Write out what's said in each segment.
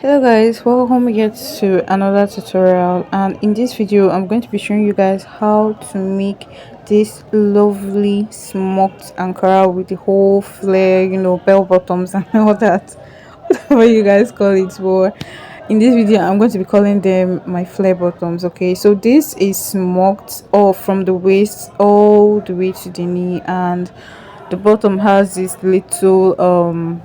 Hello guys, welcome again to another tutorial, and in this video I'm going to be showing you guys how to make this lovely smoked ankara with the whole flare, bell bottoms and all that, whatever you guys call it. But in this video I'm going to be calling them my flare bottoms. Okay, so this is smoked all from the waist all the way to the knee, and the bottom has this little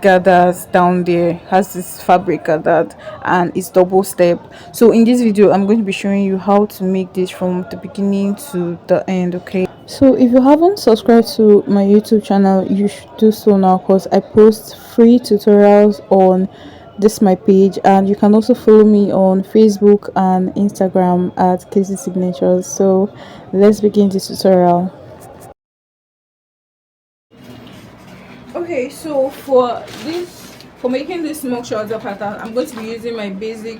gathers down there, has this fabric gathered, and it's double step. So in this video I'm going to be showing you how to make this from the beginning to the end. Okay, so if you haven't subscribed to my YouTube channel, you should do so now, because I post free tutorials on this my page, and you can also follow me on Facebook and Instagram at Casey Signatures. So let's begin this tutorial. Okay, so for making this smoke trouser pattern, I'm going to be using my basic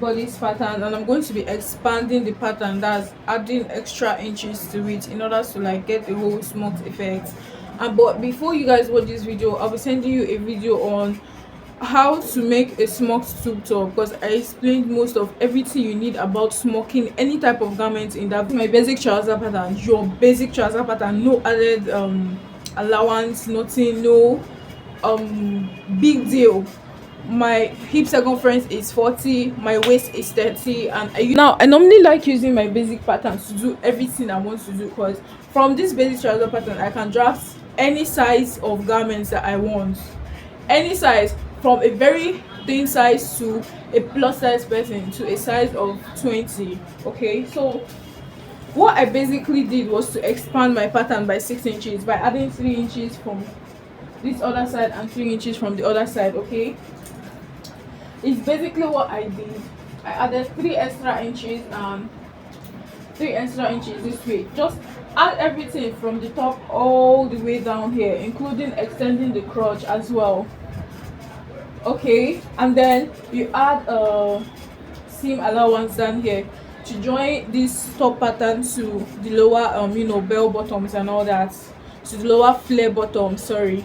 bodice pattern, and I'm going to be expanding the pattern, that's adding extra inches to it in order to like get the whole smoked effect. And but before you guys watch this video, I'll be sending you a video on how to make a smoked tube top, because I explained most of everything you need about smoking any type of garment in that. My basic trouser pattern, your basic trouser pattern, no added allowance, nothing, no big deal. My hip circumference is 40, my waist is 30, and I normally like using my basic pattern to do everything I want to do, because from this basic trouser pattern I can draft any size of garments that I want, any size, from a very thin size to a plus size person to a size of 20. Okay, so what I basically did was to expand my pattern by 6 inches by adding 3 inches from this other side and 3 inches from the other side. Okay, it's basically what I did. I added 3 extra inches and 3 extra inches this way. Just add everything from the top all the way down here, including extending the crotch as well. Okay, and then you add a seam allowance down here to join this top pattern to the lower bell bottoms and all that, to the lower flare bottom, sorry.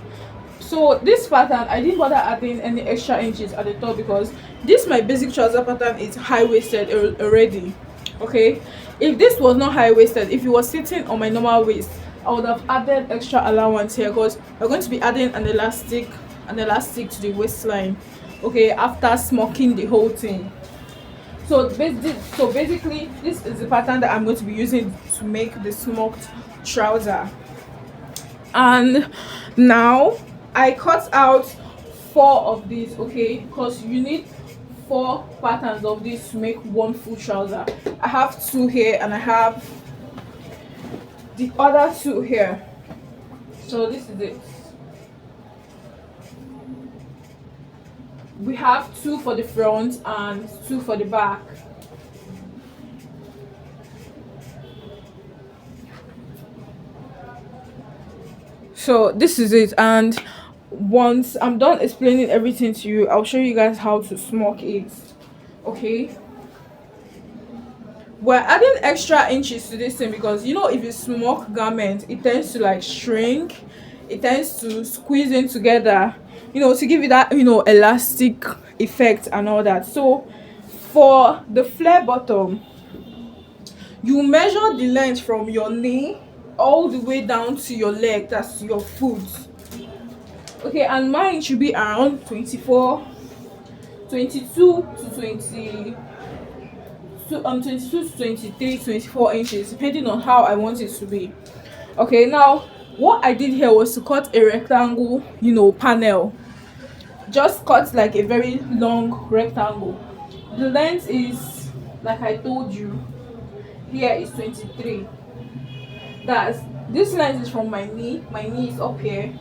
So this pattern I didn't bother adding any extra inches at the top, because this my basic trouser pattern is high-waisted already. Okay, if this was not high-waisted, if it was sitting on my normal waist, I would have added extra allowance here, because we're going to be adding an elastic to the waistline, okay, after smoking the whole thing. So basically this is the pattern that I'm going to be using to make the smoked trouser. And now I cut out 4 of these, okay, because you need 4 patterns of this to make one full trouser. I have 2 here and I have the other 2 here. So this is it. We have 2 for the front and 2 for the back. So this is it, and once I'm done explaining everything to you, I'll show you guys how to smoke it. Okay, we're adding extra inches to this thing because if you smoke garment, it tends to like shrink, it tends to squeeze in together, to give you that elastic effect and all that. So for the flare bottom, you measure the length from your knee all the way down to your leg, that's your foot. Okay, and mine should be around 22 to 20 22 to 23, 24 inches, depending on how I want it to be. Okay, now what I did here was to cut a rectangle panel. Just cut like a very long rectangle. The length is, like I told you, here is 23. That's this length is from my knee is up here,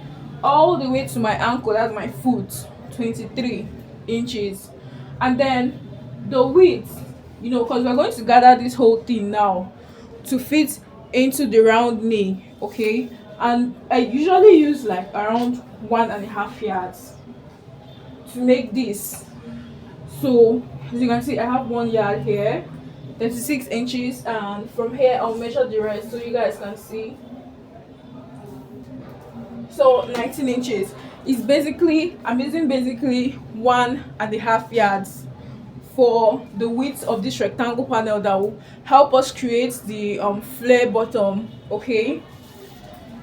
all the way to my ankle, that's my foot, 23 inches. And then the width, because we're going to gather this whole thing now to fit into the round knee. Okay, and I usually use like around 1.5 yards to make this. So as you can see, I have 1 yard here, 36 inches, and from here I'll measure the rest so you guys can see. So 19 inches. is basically, I'm using basically 1.5 yards for the width of this rectangle panel that will help us create the flare bottom. Okay,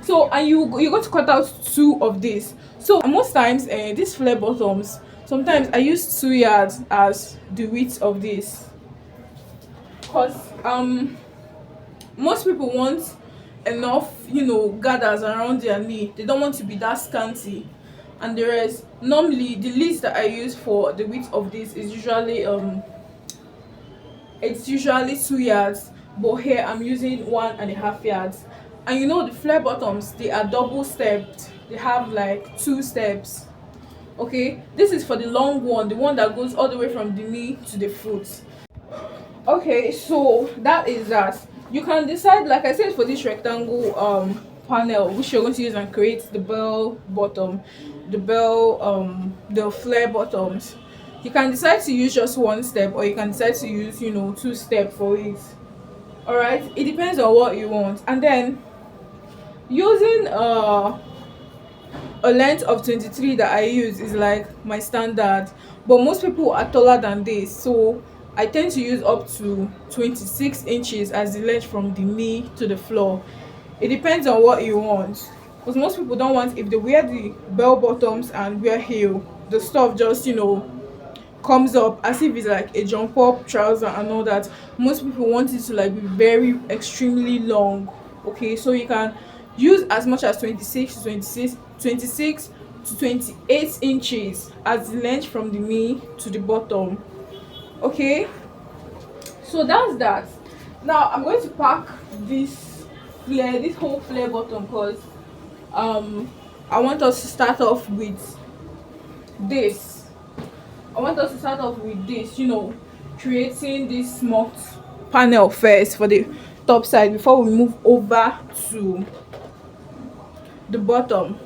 so and you're going to cut out two of this. So most times these flare bottoms, sometimes I use 2 yards as the width of this, because most people want enough, gathers around their knee. They don't want to be that scanty. And the rest, normally the least that I use for the width of this is usually it's usually 2 yards, but here I'm using 1.5 yards. And the flare bottoms, they are double stepped, they have like 2 steps. Okay, this is for the long one, the one that goes all the way from the knee to the foot. Okay, so that is that. You can decide, like I said, for this rectangle panel which you're going to use and create the bell bottom, the flare bottoms. You can decide to use just 1 step, or you can decide to use 2 step for it. All right, it depends on what you want. And then using a length of 23 that I use is like my standard, but most people are taller than this, so I tend to use up to 26 inches as the length from the knee to the floor. It depends on what you want, because most people don't want, if they wear the bell bottoms and wear heel, the stuff just comes up as if it's like a jump up trouser and all that. Most people want it to like be very extremely long. Okay, so you can use as much as 26 to 28 inches as the length from the knee to the bottom. Okay, so that's that. Now I'm going to pack this whole flare bottom, because I want us to start off with this. Creating this smocked panel first for the top side before we move over to the bottom.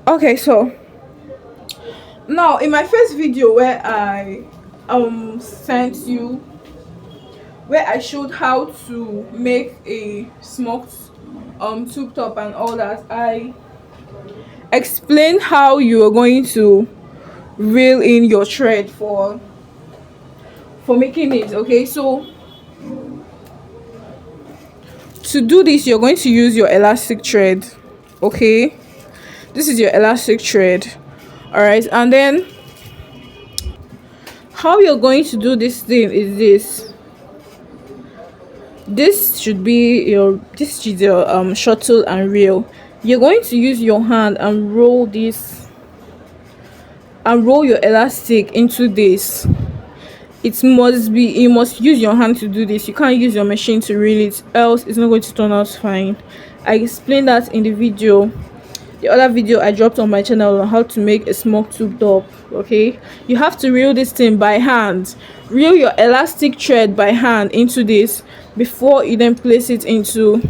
Okay, so now in my first video where I sent you, where I showed how to make a smoked tube top and all that, I explained how you are going to reel in your thread for making it. Okay, so to do this, you're going to use your elastic thread. Okay, this is your elastic thread. All right, and then how you're going to do this thing is this is your shuttle and reel. You're going to use your hand and roll your elastic into this. You must use your hand to do this. You can't use your machine to reel it, else it's not going to turn out fine. I explained that in the other video I dropped on my channel on how to make a smoked tube top. Okay, you have to reel this thing by hand. Reel your elastic thread by hand into this before you then place it into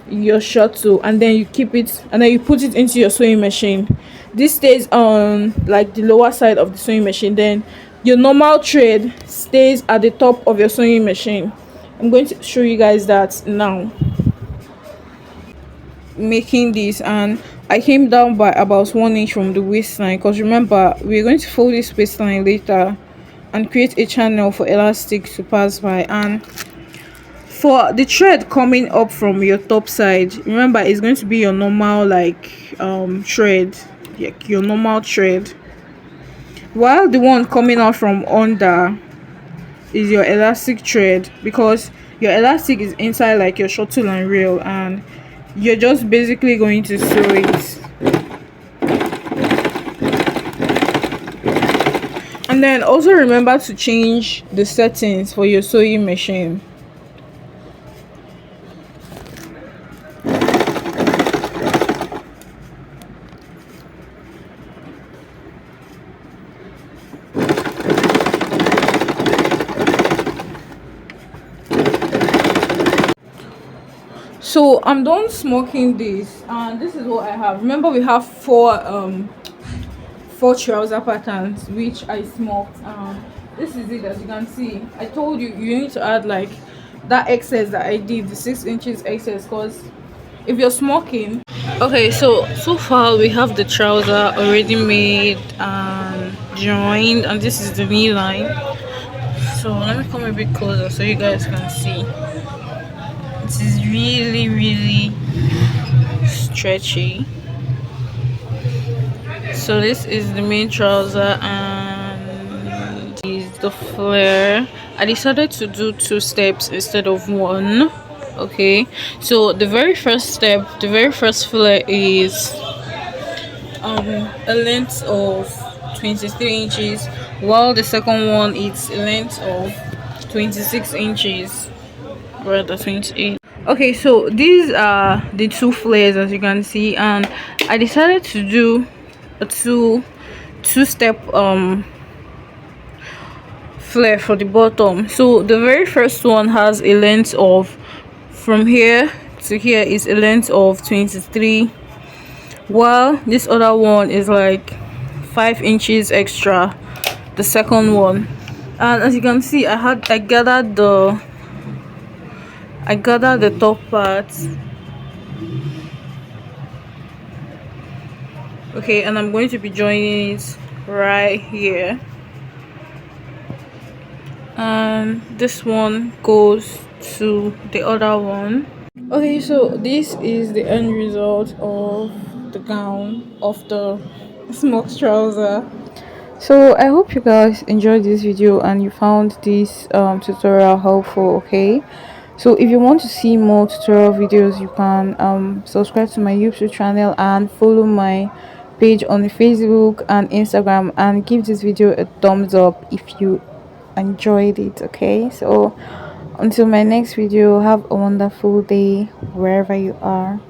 your shuttle, and then you keep it, and then you put it into your sewing machine. This stays on like the lower side of the sewing machine, then your normal thread stays at the top of your sewing machine. I'm going to show you guys that now. Making this, and I came down by about 1 inch from the waistline, because remember we're going to fold this waistline later and create a channel for elastic to pass by. And for the thread coming up from your top side, remember it's going to be your normal thread, like your normal thread, while the one coming out from under is your elastic thread, because your elastic is inside like your shuttle and reel, and you're just basically going to sew it. And then also remember to change the settings for your sewing machine. So I'm done smoking this, and this is what I have. Remember, we have four trouser patterns which I smoked. This is it. As you can see, I told you you need to add like that excess that I did, the 6 inches excess, because if you're smoking. Okay, so far we have the trouser already made and joined, and this is the knee line. So let me come a bit closer so you guys can see. It is really, really stretchy. So this is the main trouser and is the flare. I decided to do 2 steps instead of one. Okay, so the very first step, the very first flare is a length of 23 inches, while the second one is a length of 26 inches, rather 28. Okay, so these are the two flares, as you can see, and I decided to do a two-step flare for the bottom. So the very first one has a length of, from here to here is a length of 23, while this other one is like 5 inches extra, the second one. And as you can see, I gathered the top part. Okay, and I'm going to be joining it right here, and this one goes to the other one. Okay, so this is the end result of the gown, of the smoked trouser. So I hope you guys enjoyed this video and you found this tutorial helpful. Okay, so if you want to see more tutorial videos, you can subscribe to my YouTube channel and follow my page on Facebook and Instagram, and give this video a thumbs up if you enjoyed it. Okay, so until my next video, have a wonderful day wherever you are.